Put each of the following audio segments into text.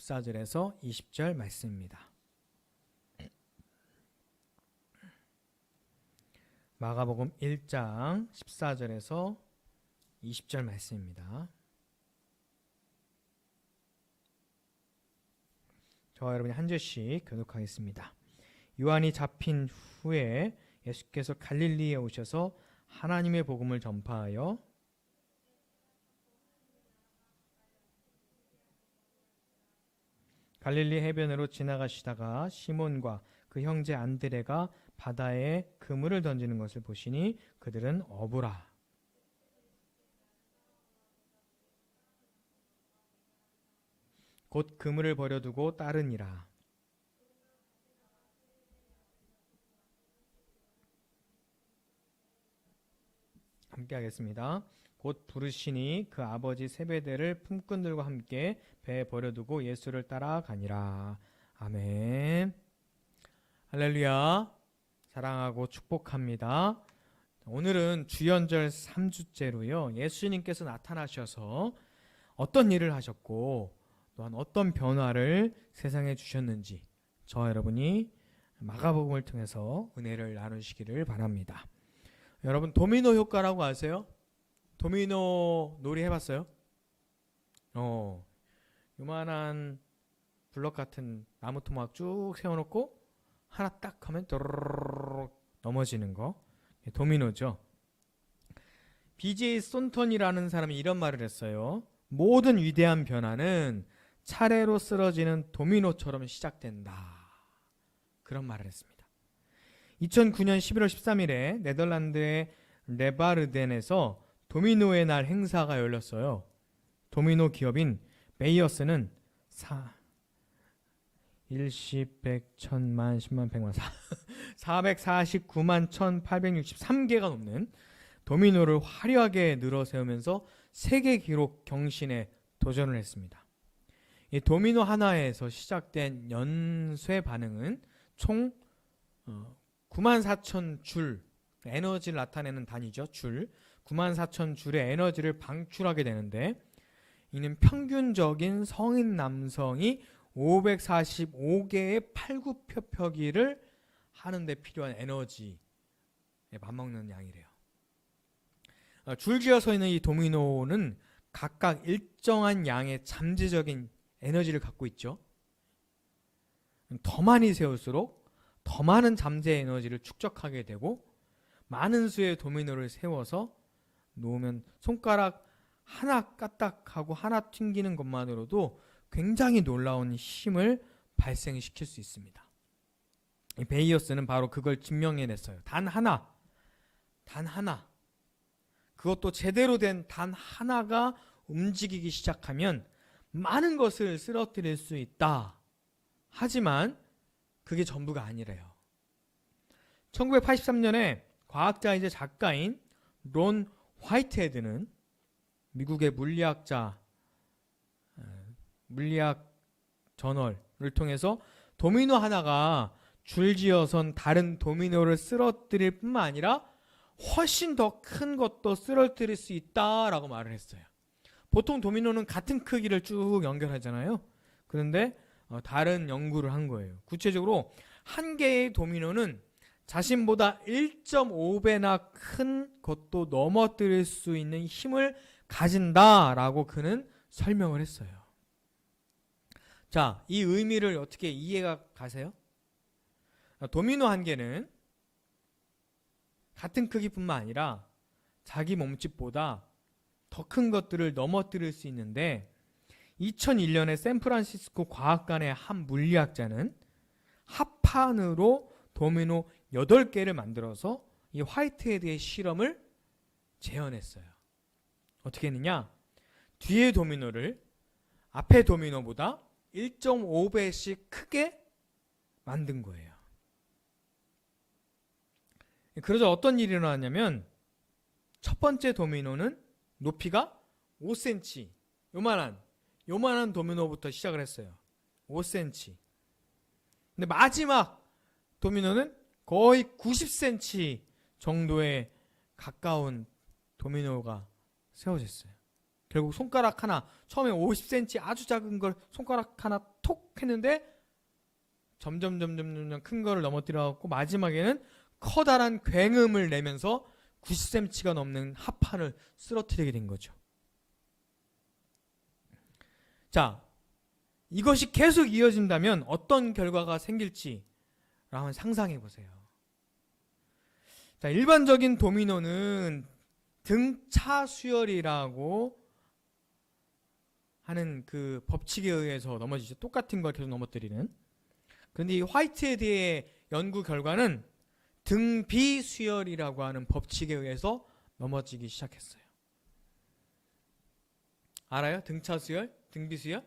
14절에서 20절 말씀입니다. 마가복음 1장 14절에서 20절 말씀입니다. 저와 여러분이 한 절씩 교독하겠습니다. 요한이 잡힌 후에 예수께서 갈릴리에 오셔서 하나님의 복음을 전파하여 갈릴리 해변으로 지나가시다가 시몬과 그 형제 안드레가 바다에 그물을 던지는 것을 보시니 그들은 어부라. 곧 그물을 버려두고 따르니라. 함께 하겠습니다. 곧 부르시니 그 아버지 세베대를 품꾼들과 함께 배에 버려두고 예수를 따라가니라. 아멘. 할렐루야. 사랑하고 축복합니다. 오늘은 주연절 3주째로요. 예수님께서 나타나셔서 어떤 일을 하셨고 또한 어떤 변화를 세상에 주셨는지 저와 여러분이 마가복음을 통해서 은혜를 나누시기를 바랍니다. 여러분 도미노 효과라고 아세요? 도미노 놀이 해봤어요? 요만한 블럭 같은 나무 토막 쭉 세워놓고 하나 딱 하면 도로로로 넘어지는 거, 도미노죠. BJ 손턴이라는 사람이 이런 말을 했어요. 모든 위대한 변화는 차례로 쓰러지는 도미노처럼 시작된다. 그런 말을 했습니다. 2009년 11월 13일에 네덜란드의 레바르덴에서 도미노의 날 행사가 열렸어요. 도미노 기업인 메이어스는 일십, 백, 천만, 십만, 백만, 449만 1863개가 넘는 도미노를 화려하게 늘어세우면서 세계 기록 경신에 도전을 했습니다. 이 도미노 하나에서 시작된 연쇄 반응은 총 94,000줄 에너지를 나타내는 단위죠. 줄 94,000줄의 에너지를 방출하게 되는데 이는 평균적인 성인 남성이 545개의 팔굽혀펴기를 하는데 필요한 에너지에 맞먹는 양이래요. 줄지어 서 있는 이 도미노는 각각 일정한 양의 잠재적인 에너지를 갖고 있죠. 더 많이 세울수록 더 많은 잠재 에너지를 축적하게 되고 많은 수의 도미노를 세워서 놓으면 손가락 하나 까딱하고 하나 튕기는 것만으로도 굉장히 놀라운 힘을 발생시킬 수 있습니다. 이 베이어스는 바로 그걸 증명해냈어요. 단 하나, 그것도 제대로 된 단 하나가 움직이기 시작하면 많은 것을 쓰러뜨릴 수 있다. 하지만 그게 전부가 아니래요. 1983년에 과학자이자 작가인 론 화이트헤드는 미국의 물리학 저널을 통해서 도미노 하나가 줄지어선 다른 도미노를 쓰러뜨릴 뿐만 아니라 훨씬 더 큰 것도 쓰러뜨릴 수 있다라고 말을 했어요. 보통 도미노는 같은 크기를 쭉 연결하잖아요. 그런데 다른 연구를 한 거예요. 구체적으로 한 개의 도미노는 자신보다 1.5배나 큰 것도 넘어뜨릴 수 있는 힘을 가진다라고 그는 설명을 했어요. 자, 이 의미를 어떻게 이해가 가세요? 도미노 한 개는 같은 크기뿐만 아니라 자기 몸집보다 더 큰 것들을 넘어뜨릴 수 있는데 2001년에 샌프란시스코 과학관의 한 물리학자는 합판으로 도미노 8개를 만들어서 이 화이트헤드의 실험을 재현했어요. 어떻게 했느냐? 뒤의 도미노를 앞의 도미노보다 1.5배씩 크게 만든 거예요. 그러자 어떤 일이 일어났냐면 첫 번째 도미노는 높이가 5cm, 요만한 도미노부터 시작을 했어요. 5cm. 근데 마지막 도미노는 거의 90cm 정도에 가까운 도미노가 세워졌어요. 결국 손가락 하나, 처음에 50cm 아주 작은 걸 손가락 하나 톡 했는데 점점 큰 거를 넘어뜨려갖고 마지막에는 커다란 굉음을 내면서 90cm가 넘는 합판을 쓰러뜨리게 된 거죠. 자, 이것이 계속 이어진다면 어떤 결과가 생길지 한번 상상해 보세요. 자, 일반적인 도미노는 등차 수열이라고 하는 그 법칙에 의해서 넘어지죠. 똑같은 걸 계속 넘어뜨리는. 그런데 이 화이트헤드의 연구 결과는 등비 수열이라고 하는 법칙에 의해서 넘어지기 시작했어요. 알아요? 등차 수열? 등비 수열?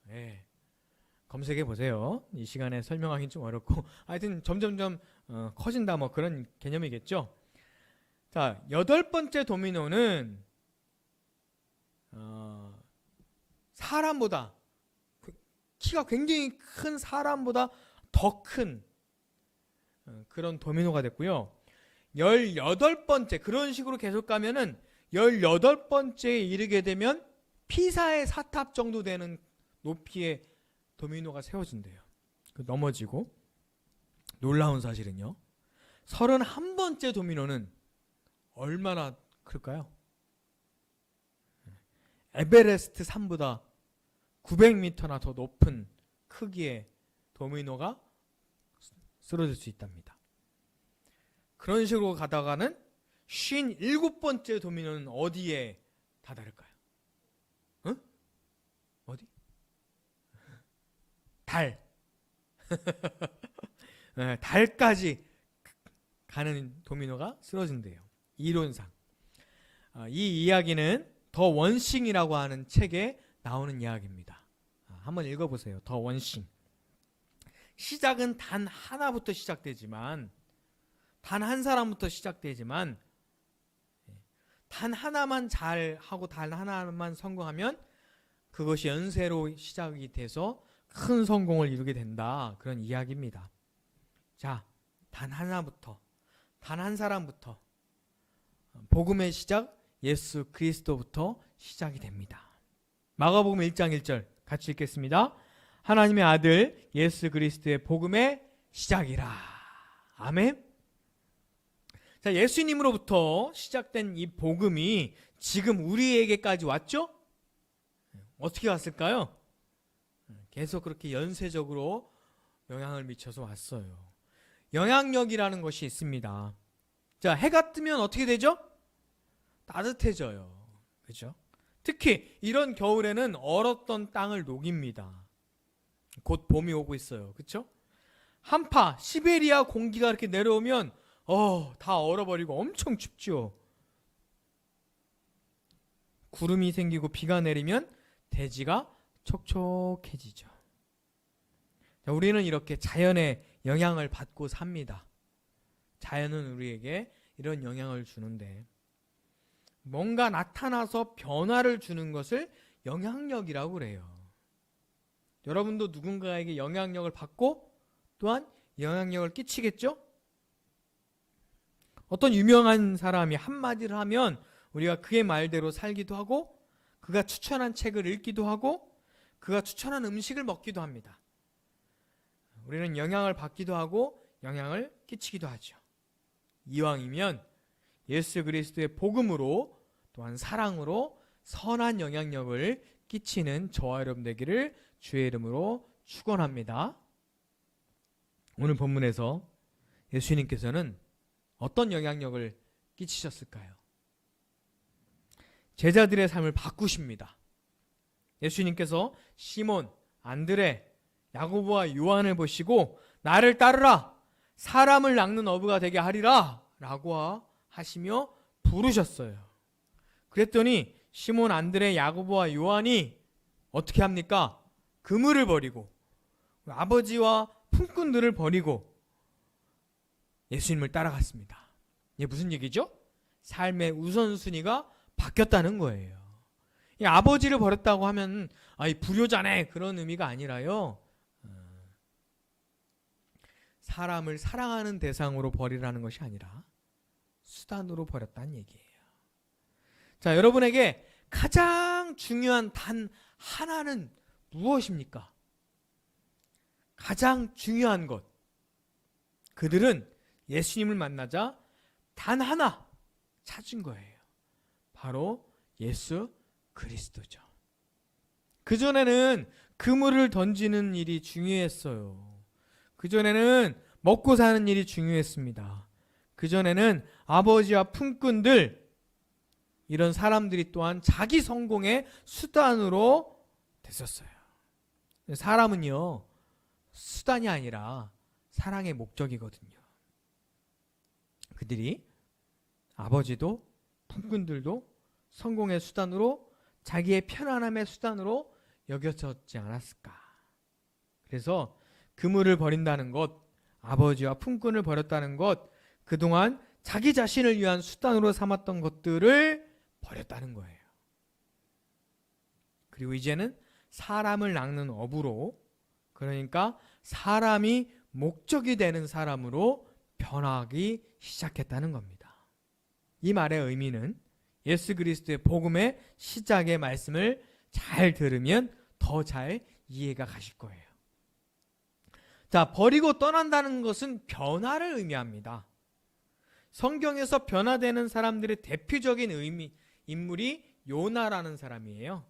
네. 검색해 보세요. 이 시간에 설명하기는 좀 어렵고 하여튼 점점점 커진다 뭐 그런 개념이겠죠. 자, 8번째 도미노는 사람보다, 키가 굉장히 큰 사람보다 더 큰 그런 도미노가 됐고요. 18번째, 그런 식으로 계속 가면은 18번째에 이르게 되면 피사의 사탑 정도 되는 높이의 도미노가 세워진대요. 넘어지고. 놀라운 사실은요, 31번째 도미노는 얼마나 클까요? 에베레스트 산보다 900m나 더 높은 크기의 도미노가 쓰러질 수 있답니다. 그런 식으로 가다가는 57번째 도미노는 어디에 다다를까요? 응? 어디? 달. 네, 달까지 가는 도미노가 쓰러진대요. 이론상. 이 이야기는 더 원싱이라고 하는 책에 나오는 이야기입니다. 한번 읽어보세요. 더 원싱. 시작은 단 하나부터 시작되지만, 단 한 사람부터 시작되지만, 단 하나만 잘하고 단 하나만 성공하면 그것이 연쇄로 시작이 돼서 큰 성공을 이루게 된다. 그런 이야기입니다. 자, 단 하나부터, 단 한 사람부터, 복음의 시작 예수 그리스도부터 시작이 됩니다. 마가복음 1장 1절 같이 읽겠습니다. 하나님의 아들 예수 그리스도의 복음의 시작이라. 아멘. 자, 예수님으로부터 시작된 이 복음이 지금 우리에게까지 왔죠? 어떻게 왔을까요? 계속 그렇게 연쇄적으로 영향을 미쳐서 왔어요. 영향력이라는 것이 있습니다. 자, 해가 뜨면 어떻게 되죠? 따뜻해져요. 그렇죠? 특히 이런 겨울에는 얼었던 땅을 녹입니다. 곧 봄이 오고 있어요. 그렇죠? 한파, 시베리아 공기가 이렇게 내려오면 다 얼어버리고 엄청 춥죠. 구름이 생기고 비가 내리면 대지가 촉촉해지죠. 자, 우리는 이렇게 자연의 영향을 받고 삽니다. 자연은 우리에게 이런 영향을 주는데, 뭔가 나타나서 변화를 주는 것을 영향력이라고 그래요. 여러분도 누군가에게 영향력을 받고 또한 영향력을 끼치겠죠? 어떤 유명한 사람이 한마디를 하면 우리가 그의 말대로 살기도 하고, 그가 추천한 책을 읽기도 하고, 그가 추천한 음식을 먹기도 합니다. 우리는 영향을 받기도 하고 영향을 끼치기도 하죠. 이왕이면 예수 그리스도의 복음으로 또한 사랑으로 선한 영향력을 끼치는 저와 여러분 되기를 주의 이름으로 축원합니다. 오늘 본문에서 예수님께서는 어떤 영향력을 끼치셨을까요? 제자들의 삶을 바꾸십니다. 예수님께서 시몬, 안드레, 야고보와 요한을 보시고 나를 따르라, 사람을 낚는 어부가 되게 하리라 라고 하시며 부르셨어요. 그랬더니 시몬, 안드레, 야고보와 요한이 어떻게 합니까? 그물을 버리고 아버지와 품꾼들을 버리고 예수님을 따라갔습니다. 이게 무슨 얘기죠? 삶의 우선순위가 바뀌었다는 거예요. 이 아버지를 버렸다고 하면 불효자네 그런 의미가 아니라요, 사람을 사랑하는 대상으로 버리라는 것이 아니라 수단으로 버렸다는 얘기예요. 자, 여러분에게 가장 중요한 단 하나는 무엇입니까? 가장 중요한 것. 그들은 예수님을 만나자 단 하나 찾은 거예요. 바로 예수 그리스도죠. 그전에는 그물을 던지는 일이 중요했어요. 그전에는 먹고 사는 일이 중요했습니다. 그전에는 아버지와 품꾼들, 이런 사람들이 또한 자기 성공의 수단으로 됐었어요. 사람은요, 수단이 아니라 사랑의 목적이거든요. 그들이 아버지도 품꾼들도 성공의 수단으로, 자기의 편안함의 수단으로 여겨졌지 않았을까. 그래서 그물을 버린다는 것, 아버지와 품꾼을 버렸다는 것, 그동안 자기 자신을 위한 수단으로 삼았던 것들을 버렸다는 거예요. 그리고 이제는 사람을 낚는 어부로, 그러니까 사람이 목적이 되는 사람으로 변하기 시작했다는 겁니다. 이 말의 의미는 예수 그리스도의 복음의 시작의 말씀을 잘 들으면 더 잘 이해가 가실 거예요. 자, 버리고 떠난다는 것은 변화를 의미합니다. 성경에서 변화되는 사람들의 대표적인 인물이 요나라는 사람이에요.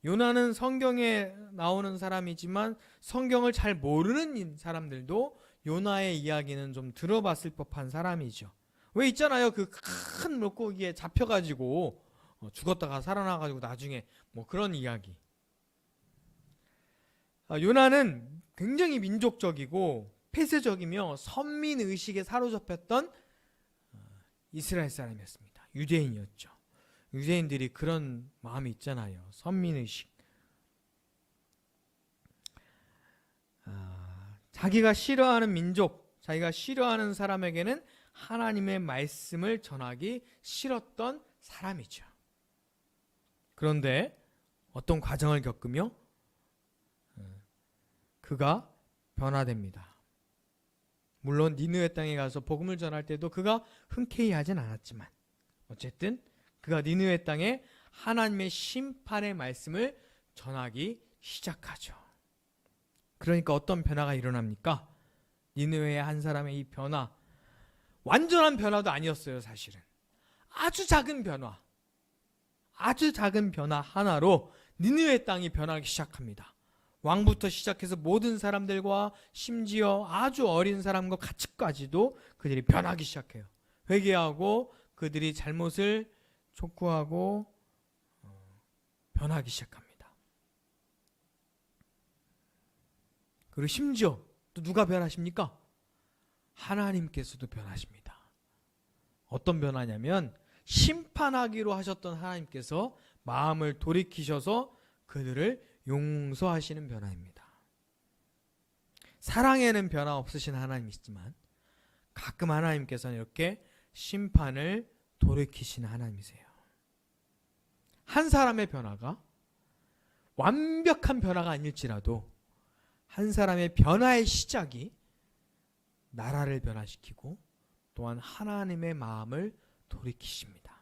요나는 성경에 나오는 사람이지만 성경을 잘 모르는 사람들도 요나의 이야기는 좀 들어봤을 법한 사람이죠. 왜 있잖아요, 그 큰 물고기에 잡혀가지고 죽었다가 살아나가지고 나중에 뭐 그런 이야기. 요나는 굉장히 민족적이고 폐쇄적이며 선민의식에 사로잡혔던 이스라엘 사람이었습니다. 유대인이었죠. 유대인들이 그런 마음이 있잖아요. 선민의식. 자기가 싫어하는 민족, 자기가 싫어하는 사람에게는 하나님의 말씀을 전하기 싫었던 사람이죠. 그런데 어떤 과정을 겪으며 그가 변화됩니다. 물론 니느웨 땅에 가서 복음을 전할 때도 그가 흔쾌히 하진 않았지만 어쨌든 그가 니느웨 땅에 하나님의 심판의 말씀을 전하기 시작하죠. 그러니까 어떤 변화가 일어납니까? 니느웨의 한 사람의 이 변화, 완전한 변화도 아니었어요. 사실은 아주 작은 변화, 아주 작은 변화 하나로 니느웨 땅이 변하기 시작합니다. 왕부터 시작해서 모든 사람들과 심지어 아주 어린 사람과 같이까지도 그들이 변하기 시작해요. 회개하고 그들이 잘못을 촉구하고 변하기 시작합니다. 그리고 심지어 또 누가 변하십니까? 하나님께서도 변하십니다. 어떤 변화냐면 심판하기로 하셨던 하나님께서 마음을 돌이키셔서 그들을 용서하시는 변화입니다. 사랑에는 변화 없으신 하나님이시지만 가끔 하나님께서는 이렇게 심판을 돌이키시는 하나님이세요. 한 사람의 변화가 완벽한 변화가 아닐지라도 한 사람의 변화의 시작이 나라를 변화시키고 또한 하나님의 마음을 돌이키십니다.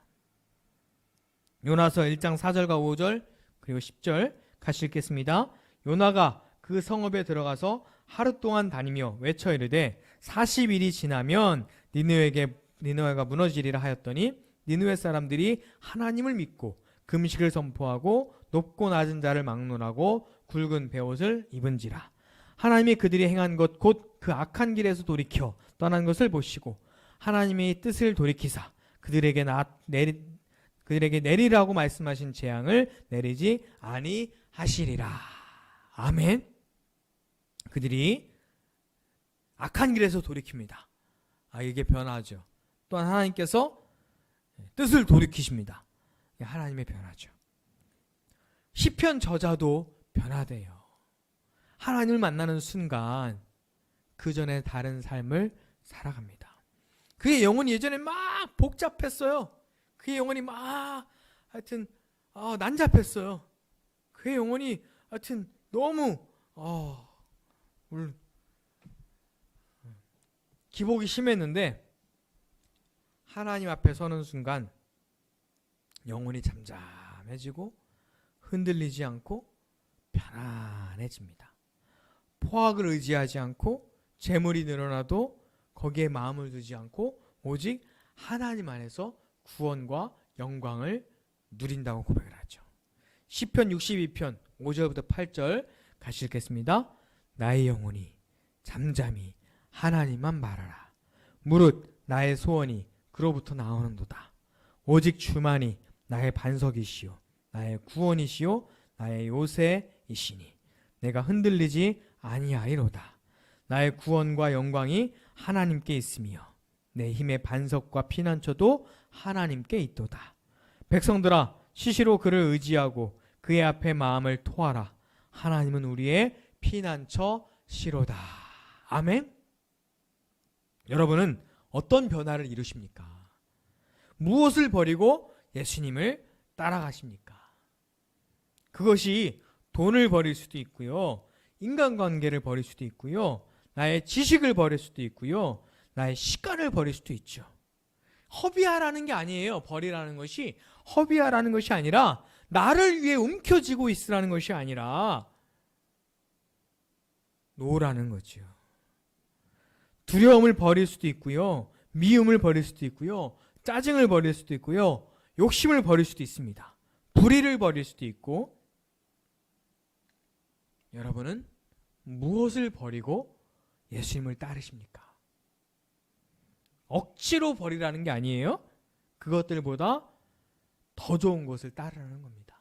요나서 1장 4절과 5절 그리고 10절 같이 읽겠습니다. 요나가 그 성읍에 들어가서 하루 동안 다니며 외쳐 이르되 40일이 지나면 니느웨가 무너지리라 하였더니 니느웨 사람들이 하나님을 믿고 금식을 선포하고 높고 낮은 자를 막론하고 굵은 베옷을 입은지라. 하나님이 그들이 행한 것 곧 그 악한 길에서 돌이켜 떠난 것을 보시고 하나님의 뜻을 돌이키사 그들에게 내리라고 말씀하신 재앙을 내리지 아니하시리라. 아멘. 그들이 악한 길에서 돌이킵니다. 이게 변화죠. 또한 하나님께서 뜻을 돌이키십니다. 하나님의 변화죠. 시편 저자도 변화돼요. 하나님을 만나는 순간 그 전에 다른 삶을 살아갑니다. 그의 영혼이 예전에 막 복잡했어요. 그의 영혼이 막 하여튼 난잡했어요. 그의 영혼이 하여튼 너무 기복이 심했는데 하나님 앞에 서는 순간 영혼이 잠잠해졌어요. 잠잠해지고 흔들리지 않고 편안해집니다. 포악을 의지하지 않고 재물이 늘어나도 거기에 마음을 두지 않고 오직 하나님 안에서 구원과 영광을 누린다고 고백을 하죠. 시편 62편 5절부터 8절 같이 읽겠습니다. 나의 영혼이 잠잠히 하나님만 말하라. 무릇 나의 소원이 그로부터 나오는도다. 오직 주만이 나의 반석이시요 나의 구원이시요 나의 요새이시니 내가 흔들리지 아니하리로다. 나의 구원과 영광이 하나님께 있으며 내 힘의 반석과 피난처도 하나님께 있도다. 백성들아 시시로 그를 의지하고 그의 앞에 마음을 토하라. 하나님은 우리의 피난처시로다. 아멘. 여러분은 어떤 변화를 이루십니까? 무엇을 버리고 예수님을 따라가십니까? 그것이 돈을 버릴 수도 있고요. 인간관계를 버릴 수도 있고요. 나의 지식을 버릴 수도 있고요. 나의 시간을 버릴 수도 있죠. 허비하라는 게 아니에요. 버리라는 것이 허비하라는 것이 아니라 나를 위해 움켜쥐고 있으라는 것이 아니라 놓으라는 거죠. 두려움을 버릴 수도 있고요. 미움을 버릴 수도 있고요. 짜증을 버릴 수도 있고요. 욕심을 버릴 수도 있습니다. 불의를 버릴 수도 있고. 여러분은 무엇을 버리고 예수님을 따르십니까? 억지로 버리라는 게 아니에요. 그것들보다 더 좋은 것을 따르라는 겁니다.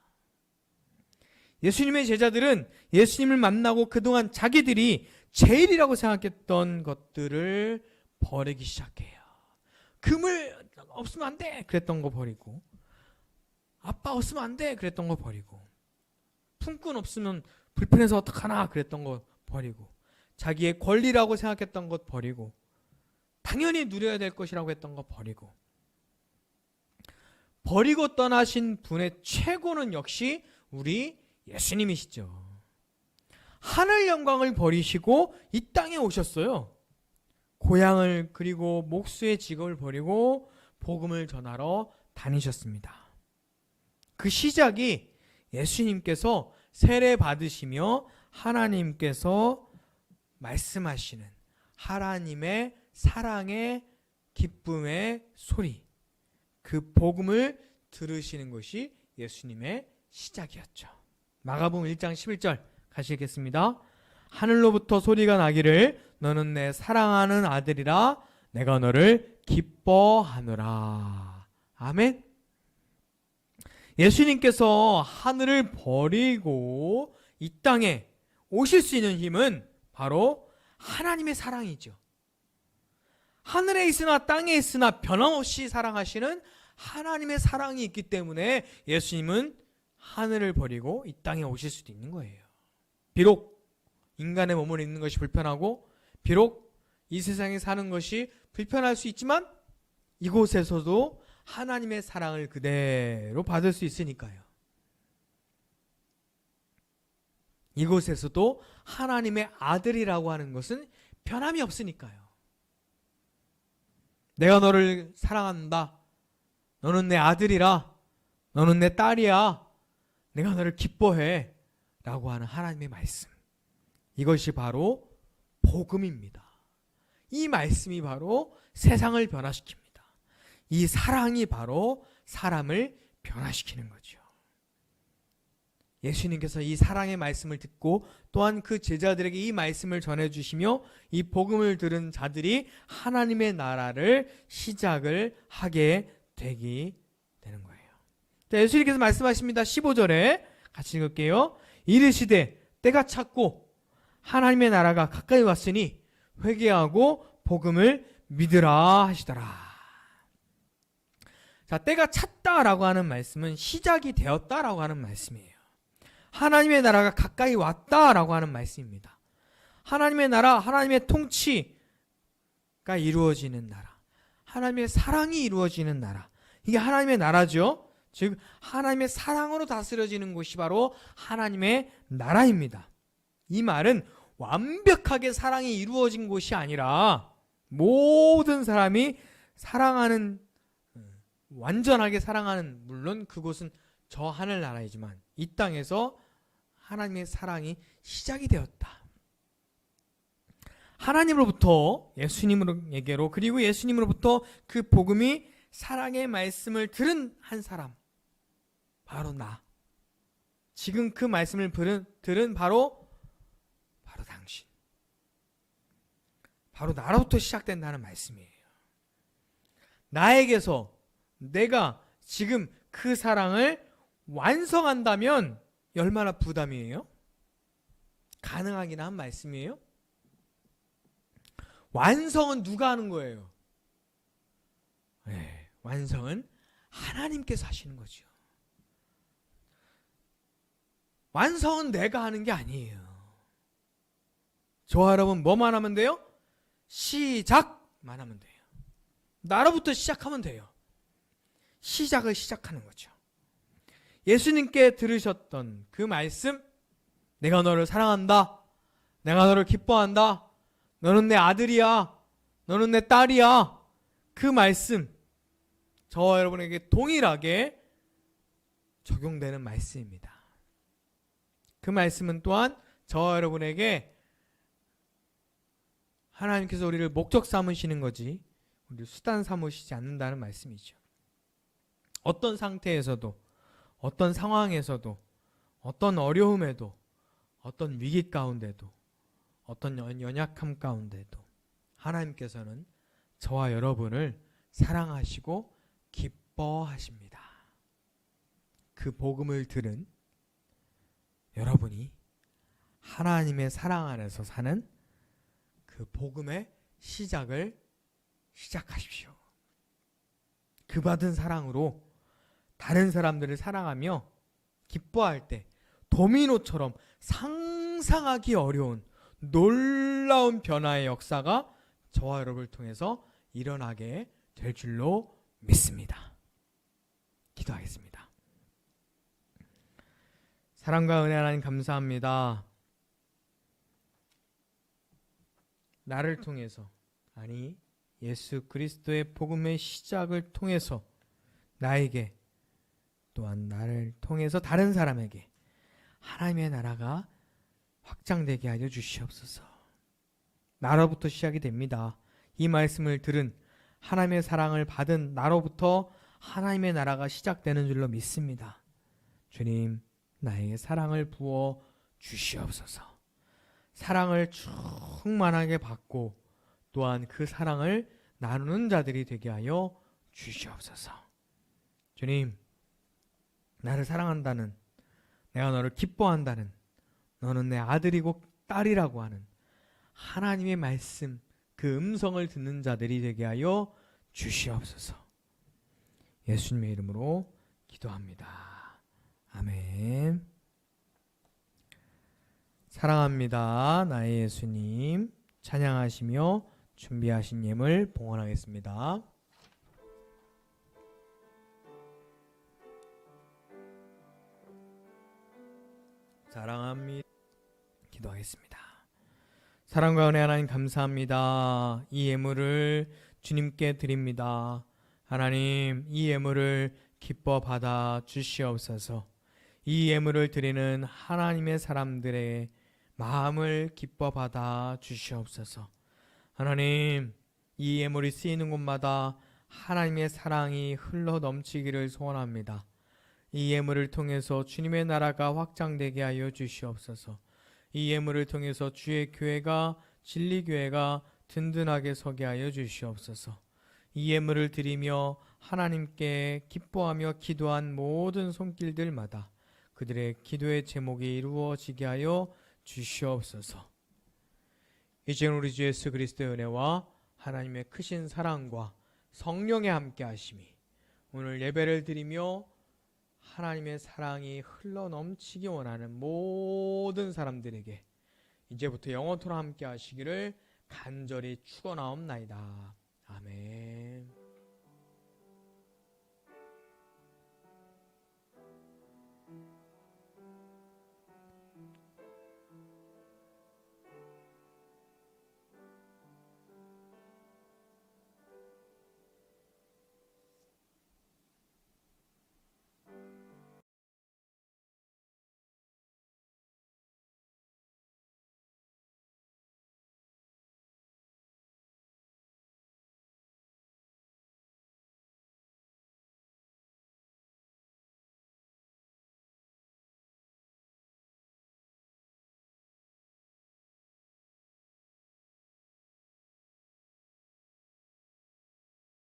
예수님의 제자들은 예수님을 만나고 그동안 자기들이 제일이라고 생각했던 것들을 버리기 시작해요. 금을 없으면 안 돼! 그랬던 거 버리고, 아빠 없으면 안 돼! 그랬던 거 버리고, 품꾼 없으면 불편해서 어떡하나! 그랬던 거 버리고, 자기의 권리라고 생각했던 것 버리고, 당연히 누려야 될 것이라고 했던 거 버리고, 버리고 떠나신 분의 최고는 역시 우리 예수님이시죠. 하늘 영광을 버리시고 이 땅에 오셨어요. 고향을 그리고 목수의 직업을 버리고 복음을 전하러 다니셨습니다. 그 시작이 예수님께서 세례 받으시며 하나님께서 말씀하시는 하나님의 사랑의 기쁨의 소리, 그 복음을 들으시는 것이 예수님의 시작이었죠. 마가복음 1장 11절 같이 읽겠습니다. 하늘로부터 소리가 나기를 너는 내 사랑하는 아들이라 내가 너를 기뻐하노라. 아멘. 예수님께서 하늘을 버리고 이 땅에 오실 수 있는 힘은 바로 하나님의 사랑이죠. 하늘에 있으나 땅에 있으나 변함없이 사랑하시는 하나님의 사랑이 있기 때문에 예수님은 하늘을 버리고 이 땅에 오실 수도 있는 거예요. 비록 인간의 몸을 입는 것이 불편하고 비록 이 세상에 사는 것이 불편할 수 있지만 이곳에서도 하나님의 사랑을 그대로 받을 수 있으니까요. 이곳에서도 하나님의 아들이라고 하는 것은 변함이 없으니까요. 내가 너를 사랑한다. 너는 내 아들이라. 너는 내 딸이야. 내가 너를 기뻐해. 라고 하는 하나님의 말씀. 이것이 바로 복음입니다. 이 말씀이 바로 세상을 변화시킵니다. 이 사랑이 바로 사람을 변화시키는 거죠. 예수님께서 이 사랑의 말씀을 듣고 또한 그 제자들에게 이 말씀을 전해주시며 이 복음을 들은 자들이 하나님의 나라를 시작을 하게 되는 거예요. 예수님께서 말씀하십니다. 15절에 같이 읽을게요. 이르시되 때가 찼고 하나님의 나라가 가까이 왔으니 회개하고 복음을 믿으라 하시더라. 자, 때가 찼다라고 하는 말씀은 시작이 되었다라고 하는 말씀이에요. 하나님의 나라가 가까이 왔다라고 하는 말씀입니다. 하나님의 나라, 하나님의 통치가 이루어지는 나라, 하나님의 사랑이 이루어지는 나라, 이게 하나님의 나라죠. 즉 하나님의 사랑으로 다스려지는 곳이 바로 하나님의 나라입니다. 이 말은 완벽하게 사랑이 이루어진 곳이 아니라 모든 사람이 사랑하는, 완전하게 사랑하는, 물론 그곳은 저 하늘나라이지만 이 땅에서 하나님의 사랑이 시작이 되었다. 하나님으로부터 예수님에게로, 그리고 예수님으로부터 그 복음이 사랑의 말씀을 들은 한 사람, 바로 나. 지금 그 말씀을 들은 바로 당신. 바로 나로부터 시작된다는 말씀이에요. 나에게서 내가 지금 그 사랑을 완성한다면 얼마나 부담이에요? 가능하긴 한 말씀이에요. 완성은 누가 하는 거예요? 네, 완성은 하나님께서 하시는 거죠. 완성은 내가 하는 게 아니에요. 저와 여러분 뭐만 하면 돼요? 시작만 하면 돼요. 나로부터 시작하면 돼요. 시작을 시작하는 거죠. 예수님께 들으셨던 그 말씀, 내가 너를 사랑한다, 내가 너를 기뻐한다, 너는 내 아들이야, 너는 내 딸이야, 그 말씀 저와 여러분에게 동일하게 적용되는 말씀입니다. 그 말씀은 또한 저와 여러분에게 하나님께서 우리를 목적 삼으시는 거지 우리를 수단 삼으시지 않는다는 말씀이죠. 어떤 상태에서도, 어떤 상황에서도, 어떤 어려움에도, 어떤 위기 가운데도, 어떤 연약함 가운데도 하나님께서는 저와 여러분을 사랑하시고 기뻐하십니다. 그 복음을 들은 여러분이 하나님의 사랑 안에서 사는 그 복음의 시작을 시작하십시오. 그 받은 사랑으로 다른 사람들을 사랑하며 기뻐할 때 도미노처럼 상상하기 어려운 놀라운 변화의 역사가 저와 여러분을 통해서 일어나게 될 줄로 믿습니다. 기도하겠습니다. 사랑과 은혜 하나님 감사합니다. 나를 통해서, 아니 예수 그리스도의 복음의 시작을 통해서 나에게, 또한 나를 통해서 다른 사람에게 하나님의 나라가 확장되게 하여 주시옵소서. 나로부터 시작이 됩니다. 이 말씀을 들은, 하나님의 사랑을 받은 나로부터 하나님의 나라가 시작되는 줄로 믿습니다. 주님, 나에게 사랑을 부어 주시옵소서. 사랑을 충만하게 받고 또한 그 사랑을 나누는 자들이 되게 하여 주시옵소서. 주님, 나를 사랑한다는, 내가 너를 기뻐한다는, 너는 내 아들이고 딸이라고 하는 하나님의 말씀, 그 음성을 듣는 자들이 되게 하여 주시옵소서. 예수님의 이름으로 기도합니다. 아멘. 사랑합니다. 나의 예수님, 찬양하시며 준비하신 예물 봉헌하겠습니다. 사랑합니다. 기도하겠습니다. 사랑과 은혜 하나님 감사합니다. 이 예물을 주님께 드립니다. 하나님, 이 예물을 기뻐 받아 주시옵소서. 이 예물을 드리는 하나님의 사람들의 마음을 기뻐 받아 주시옵소서. 하나님, 이 예물이 쓰이는 곳마다 하나님의 사랑이 흘러 넘치기를 소원합니다. 이 예물을 통해서 주님의 나라가 확장되게 하여 주시옵소서. 이 예물을 통해서 주의 교회가, 진리교회가 든든하게 서게 하여 주시옵소서. 이 예물을 드리며 하나님께 기뻐하며 기도한 모든 손길들마다 그들의 기도의 제목이 이루어지게 하여 주시옵소서. 이제는 우리 주 예수 그리스도의 은혜와 하나님의 크신 사랑과 성령의 함께 하심이 오늘 예배를 드리며 하나님의 사랑이 흘러 넘치기 원하는 모든 사람들에게 이제부터 영원토록 함께 하시기를 간절히 축원하옵나이다. 아멘.